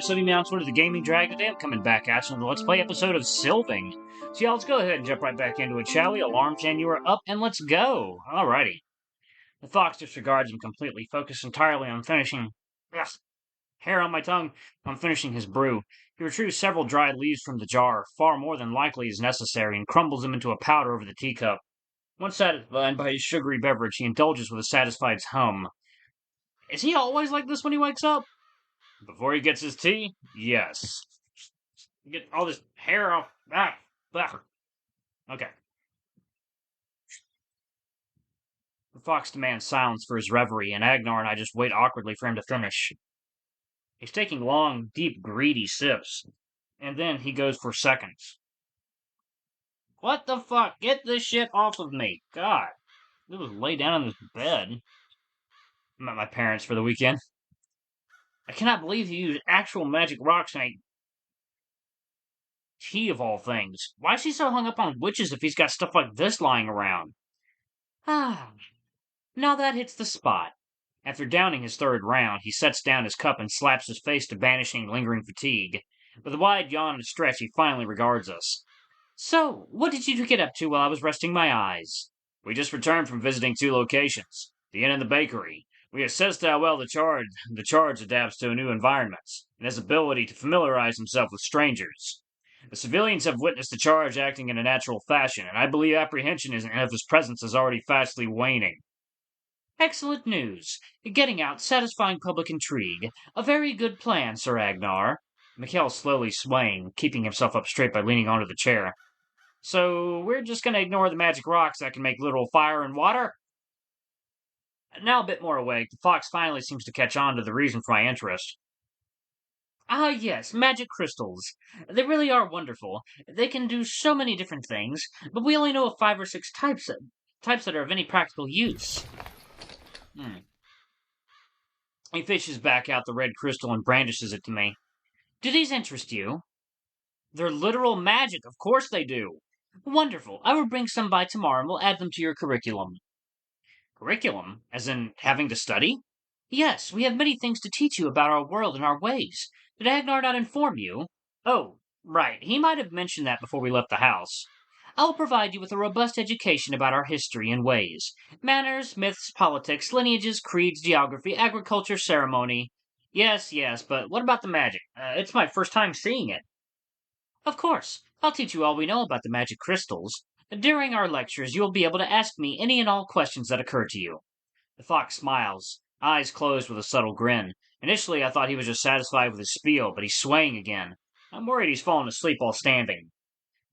City announcement of the Gaming Drag today. I'm coming back at you on the Let's Play episode of Sylving. So yeah, let's go ahead and jump right back into it, shall we? Alarm chain, you are up, and let's go! Alrighty. The fox disregards him completely, focused entirely on finishing... Ugh, hair on my tongue, on finishing his brew. He retrieves several dried leaves from the jar, far more than likely is necessary, and crumbles them into a powder over the teacup. Once satisfied by his sugary beverage, he indulges with a satisfied hum. Is he always like this when he wakes up? Before he gets his tea? Yes. Get all this hair off. Okay. The fox demands silence for his reverie, and Agnar and I just wait awkwardly for him to finish. He's taking long, deep, greedy sips, and then he goes for seconds. What the fuck? Get this shit off of me. God. I'll just lay down in this bed. I'm at my parents' for the weekend. I cannot believe he used actual magic rocks in a tea of all things. Why is he so hung up on witches if he's got stuff like this lying around? Ah, now that hits the spot. After downing his third round, he sets down his cup and slaps his face to banishing lingering fatigue. With a wide yawn and stretch, he finally regards us. So, what did you get up to while I was resting my eyes? We just returned from visiting two locations, the inn and the bakery. We assessed how well the charge adapts to new environments, and his ability to familiarize himself with strangers. The civilians have witnessed the charge acting in a natural fashion, and I believe apprehension of his presence is already fastly waning. Excellent news. Getting out, satisfying public intrigue. A very good plan, Sir Agnarr. Mikkel slowly swaying, keeping himself up straight by leaning onto the chair. So, we're just gonna ignore the magic rocks that can make literal fire and water? Now a bit more awake, the fox finally seems to catch on to the reason for my interest. Ah, yes, magic crystals. They really are wonderful. They can do so many different things, but we only know of 5 or 6 types that are of any practical use. He fishes back out the red crystal and brandishes it to me. Do these interest you? They're literal magic, of course they do. Wonderful. I will bring some by tomorrow and we'll add them to your curriculum. Curriculum? As in having to study? Yes, we have many things to teach you about our world and our ways. Did Agnar not inform you? Oh, right. He might have mentioned that before we left the house. I will provide you with a robust education about our history and ways. Manners, myths, politics, lineages, creeds, geography, agriculture, ceremony. Yes, but what about the magic? It's my first time seeing it. Of course. I'll teach you all we know about the magic crystals. During our lectures, you will be able to ask me any and all questions that occur to you. The fox smiles, eyes closed with a subtle grin. Initially, I thought he was just satisfied with his spiel, but he's swaying again. I'm worried he's fallen asleep while standing.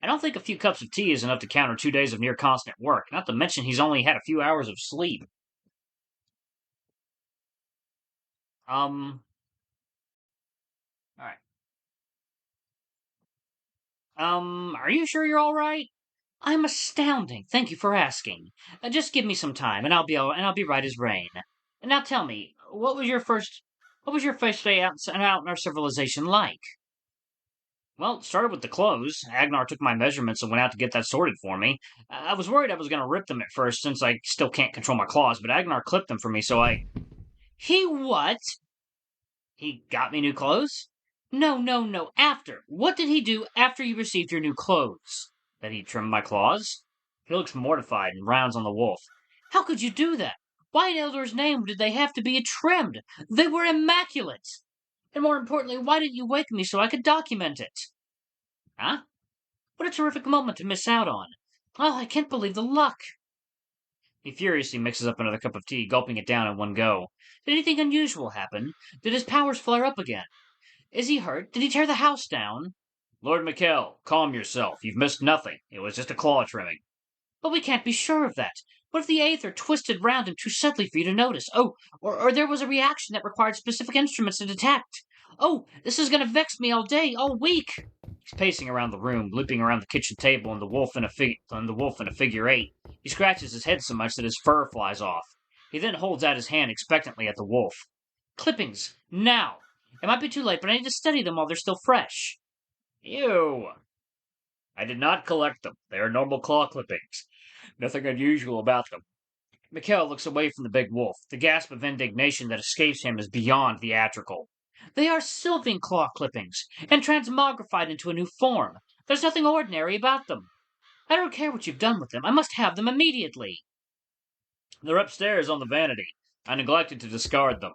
I don't think a few cups of tea is enough to counter 2 days of near constant work, not to mention he's only had a few hours of sleep. Alright. Are you sure you're alright? I'm astounding. Thank you for asking. Just give me some time, and I'll be right as rain. Now tell me, what was your first day out in our civilization like? Well, it started with the clothes. Agnar took my measurements and went out to get that sorted for me. I was worried I was going to rip them at first, since I still can't control my claws, but Agnar clipped them for me, so I... He what? He got me new clothes? No. After. What did he do after you received your new clothes? That he trimmed my claws? He looks mortified and rounds on the wolf. How could you do that? Why in Eldor's name did they have to be trimmed? They were immaculate! And more importantly, why didn't you wake me so I could document it? Huh? What a terrific moment to miss out on. Oh, I can't believe the luck. He furiously mixes up another cup of tea, gulping it down in one go. Did anything unusual happen? Did his powers flare up again? Is he hurt? Did he tear the house down? Lord Mikkel, calm yourself. You've missed nothing. It was just a claw trimming. But we can't be sure of that. What if the Aether twisted round him too subtly for you to notice? Oh, or there was a reaction that required specific instruments to detect. Oh, this is going to vex me all day, all week. He's pacing around the room, looping around the kitchen table and the wolf in a figure 8. He scratches his head so much that his fur flies off. He then holds out his hand expectantly at the wolf. Clippings, now. It might be too late, but I need to study them while they're still fresh. Ew. I did not collect them. They are normal claw clippings. Nothing unusual about them. Mikkel looks away from the big wolf. The gasp of indignation that escapes him is beyond theatrical. They are Sylving claw clippings, and transmogrified into a new form. There's nothing ordinary about them. I don't care what you've done with them. I must have them immediately. They're upstairs on the vanity. I neglected to discard them.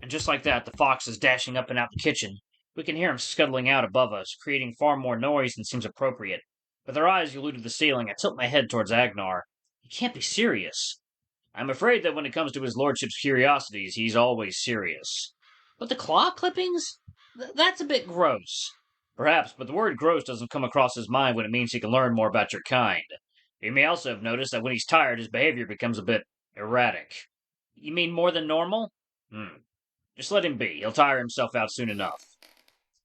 And just like that, the fox is dashing up and out the kitchen. We can hear him scuttling out above us, creating far more noise than seems appropriate. With our eyes glued to the ceiling, I tilt my head towards Agnar. He can't be serious. I'm afraid that when it comes to his lordship's curiosities, he's always serious. But the claw clippings? That's a bit gross. Perhaps, but the word gross doesn't come across his mind when it means he can learn more about your kind. He may also have noticed that when he's tired, his behavior becomes a bit erratic. You mean more than normal? Just let him be. He'll tire himself out soon enough.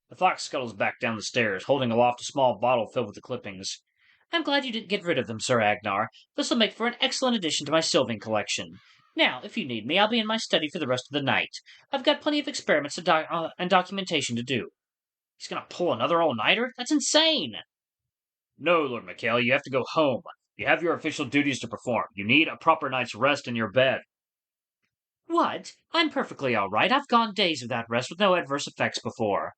The fox scuttles back down the stairs, holding aloft a small bottle filled with the clippings. I'm glad you didn't get rid of them, Sir Agnar. This will make for an excellent addition to my Sylving collection. Now, if you need me, I'll be in my study for the rest of the night. I've got plenty of experiments and documentation to do. He's gonna pull another all-nighter? That's insane! No, Lord Mikkel, you have to go home. You have your official duties to perform. You need a proper night's rest in your bed. What? I'm perfectly all right. I've gone days without rest with no adverse effects before.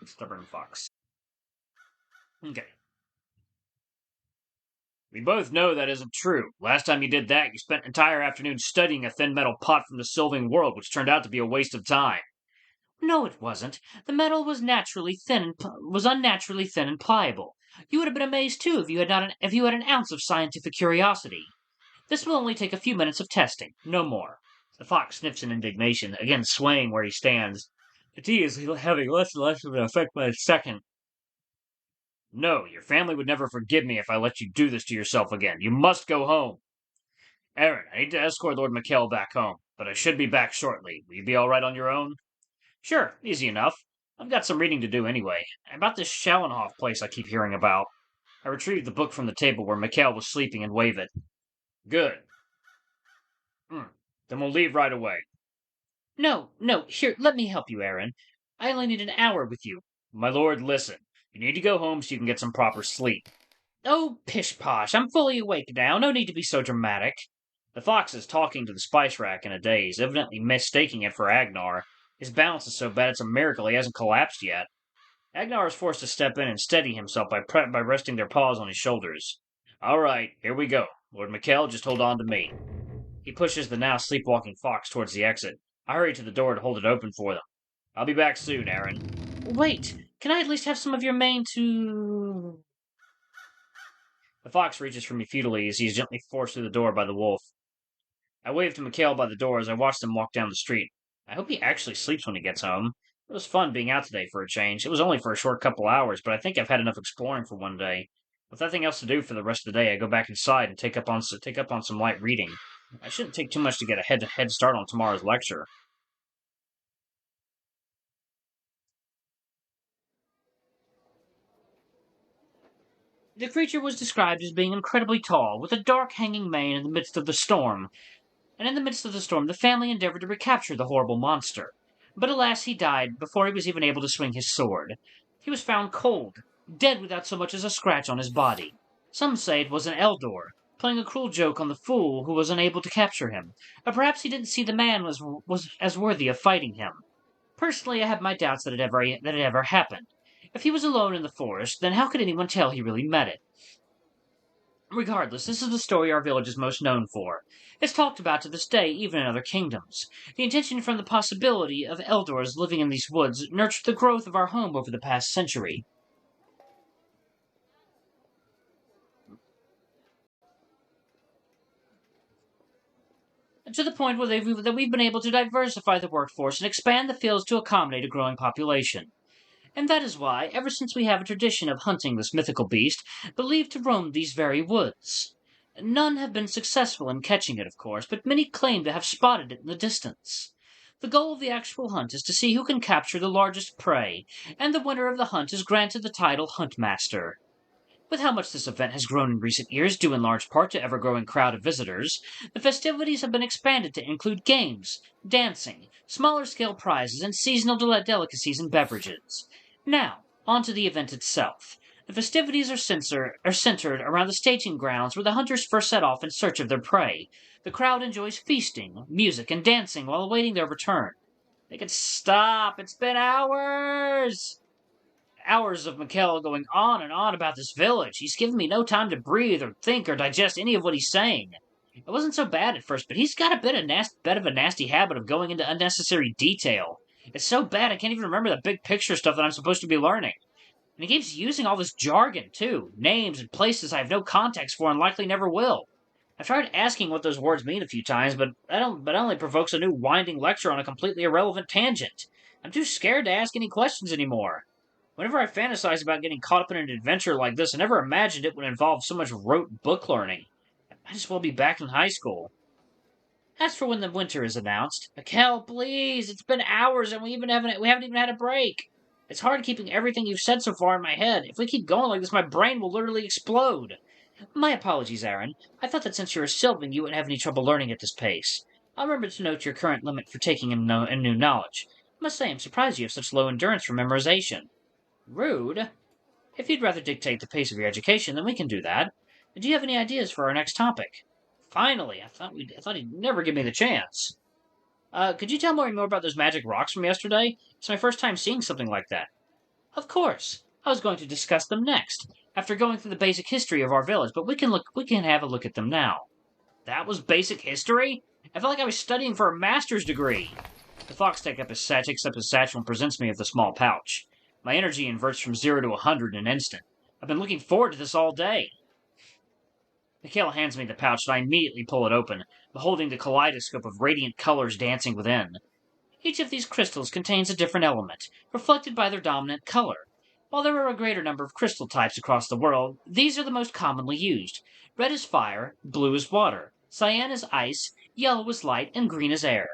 Stubborn fox. Okay. We both know that isn't true. Last time you did that, you spent an entire afternoon studying a thin metal pot from the Sylving world, which turned out to be a waste of time. No, it wasn't. The metal was unnaturally thin and pliable. You would have been amazed too if you had an ounce of scientific curiosity. This will only take a few minutes of testing, no more. The fox sniffs in indignation, again swaying where he stands. The tea is having less and less of an effect by the second. No, your family would never forgive me if I let you do this to yourself again. You must go home. Aron, I need to escort Lord Mikkel back home, but I should be back shortly. Will you be all right on your own? Sure, easy enough. I've got some reading to do anyway. About this Schallenhof place I keep hearing about. I retrieved the book from the table where Mikkel was sleeping and wave it. Good. Then we'll leave right away. No, here, let me help you, Aron. I only need an hour with you. My lord, listen. You need to go home so you can get some proper sleep. Oh, pish-posh, I'm fully awake now. No need to be so dramatic. The fox is talking to the spice rack in a daze, evidently mistaking it for Agnarr. His balance is so bad it's a miracle he hasn't collapsed yet. Agnarr is forced to step in and steady himself by resting their paws on his shoulders. All right, here we go. Lord Mikkel, just hold on to me. He pushes the now sleepwalking fox towards the exit. I hurry to the door to hold it open for them. I'll be back soon, Aron. Wait, can I at least have some of your mane to... The fox reaches for me futilely as he is gently forced through the door by the wolf. I wave to Mikkel by the door as I watch them walk down the street. I hope he actually sleeps when he gets home. It was fun being out today for a change. It was only for a short couple hours, but I think I've had enough exploring for one day. With nothing else to do for the rest of the day, I go back inside and take up on some light reading. I shouldn't take too much to get a head start on tomorrow's lecture. The creature was described as being incredibly tall, with a dark hanging mane in the midst of the storm. And in the midst of the storm, the family endeavored to recapture the horrible monster. But alas, he died before he was even able to swing his sword. He was found cold, dead without so much as a scratch on his body. Some say it was an Eldor, playing a cruel joke on the fool who was unable to capture him. Or perhaps he didn't see the man was as worthy of fighting him. Personally, I have my doubts that it ever happened. If he was alone in the forest, then how could anyone tell he really met it? Regardless, this is the story our village is most known for. It's talked about to this day, even in other kingdoms. The intention from the possibility of Eldors living in these woods nurtured the growth of our home over the past century. To the point where that we've been able to diversify the workforce and expand the fields to accommodate a growing population. And that is why, ever since we have a tradition of hunting this mythical beast, believed to roam these very woods. None have been successful in catching it, of course, but many claim to have spotted it in the distance. The goal of the actual hunt is to see who can capture the largest prey, and the winner of the hunt is granted the title Huntmaster. With how much this event has grown in recent years, due in large part to ever-growing crowd of visitors, the festivities have been expanded to include games, dancing, smaller-scale prizes, and seasonal delicacies and beverages. Now, on to the event itself. The festivities are centered around the staging grounds where the hunters first set off in search of their prey, The crowd enjoys feasting, music, and dancing while awaiting their return. They can stop! It's been hours! Hours of Mikkel going on and on about this village. He's given me no time to breathe or think or digest any of what he's saying. It wasn't so bad at first, but he's got a bit of a nasty habit of going into unnecessary detail. It's so bad I can't even remember the big picture stuff that I'm supposed to be learning. And he keeps using all this jargon, too. Names and places I have no context for and likely never will. I've tried asking what those words mean a few times, but it only provokes a new winding lecture on a completely irrelevant tangent. I'm too scared to ask any questions anymore. Whenever I fantasize about getting caught up in an adventure like this, I never imagined it would involve so much rote book learning. I might as well be back in high school. As for when the winter is announced, Mikkel, please, it's been hours and we haven't even had a break. It's hard keeping everything you've said so far in my head. If we keep going like this, my brain will literally explode. My apologies, Aron. I thought that since you're a Sylving, you wouldn't have any trouble learning at this pace. I'll remember to note your current limit for taking in new knowledge. I must say I'm surprised you have such low endurance for memorization. Rude. If you'd rather dictate the pace of your education, then we can do that. Do you have any ideas for our next topic? Finally, I thought he'd never give me the chance. Could you tell me more about those magic rocks from yesterday? It's my first time seeing something like that. Of course. I was going to discuss them next, after going through the basic history of our village, but we can have a look at them now. That was basic history? I felt like I was studying for a master's degree. The fox takes up his satchel and presents me with a small pouch. My energy inverts from 0 to 100 in an instant. I've been looking forward to this all day. Mikhail hands me the pouch, and I immediately pull it open, beholding the kaleidoscope of radiant colors dancing within. Each of these crystals contains a different element, reflected by their dominant color. While there are a greater number of crystal types across the world, these are the most commonly used. Red is fire, blue is water, cyan is ice, yellow is light, and green is air.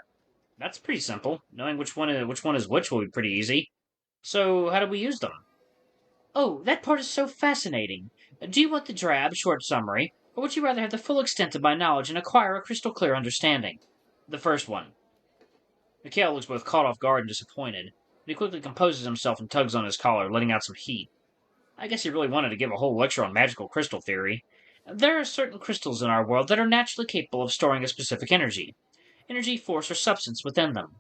That's pretty simple. Knowing which one is which will be pretty easy. So, how do we use them? Oh, that part is so fascinating. Do you want the drab, short summary, or would you rather have the full extent of my knowledge and acquire a crystal clear understanding? The first one. Mikhail looks both caught off guard and disappointed, but he quickly composes himself and tugs on his collar, letting out some heat. I guess he really wanted to give a whole lecture on magical crystal theory. There are certain crystals in our world that are naturally capable of storing a specific energy, force, or substance within them.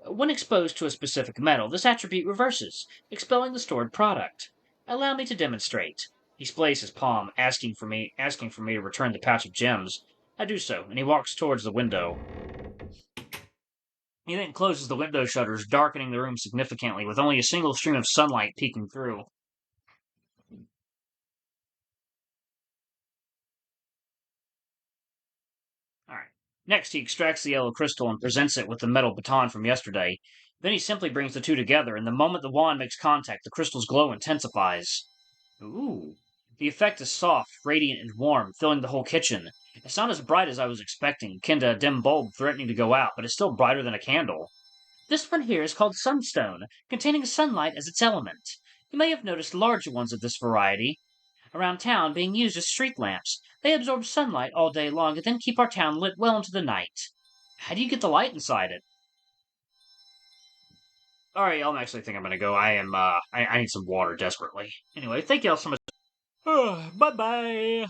When exposed to a specific metal, this attribute reverses, expelling the stored product. Allow me to demonstrate. He splays his palm, asking for me to return the pouch of gems. I do so, and he walks towards the window. He then closes the window shutters, darkening the room significantly, with only a single stream of sunlight peeking through. Alright. Next, he extracts the yellow crystal and presents it with the metal baton from yesterday. Then he simply brings the two together, and the moment the wand makes contact, the crystal's glow intensifies. Ooh. The effect is soft, radiant, and warm, filling the whole kitchen. It's not as bright as I was expecting, akin to a dim bulb threatening to go out, but it's still brighter than a candle. This one here is called Sunstone, containing sunlight as its element. You may have noticed larger ones of this variety around town being used as street lamps. They absorb sunlight all day long and then keep our town lit well into the night. How do you get the light inside it? Alright, y'all, I actually think I'm gonna go. I need some water desperately. Anyway, thank y'all so much. Bye bye.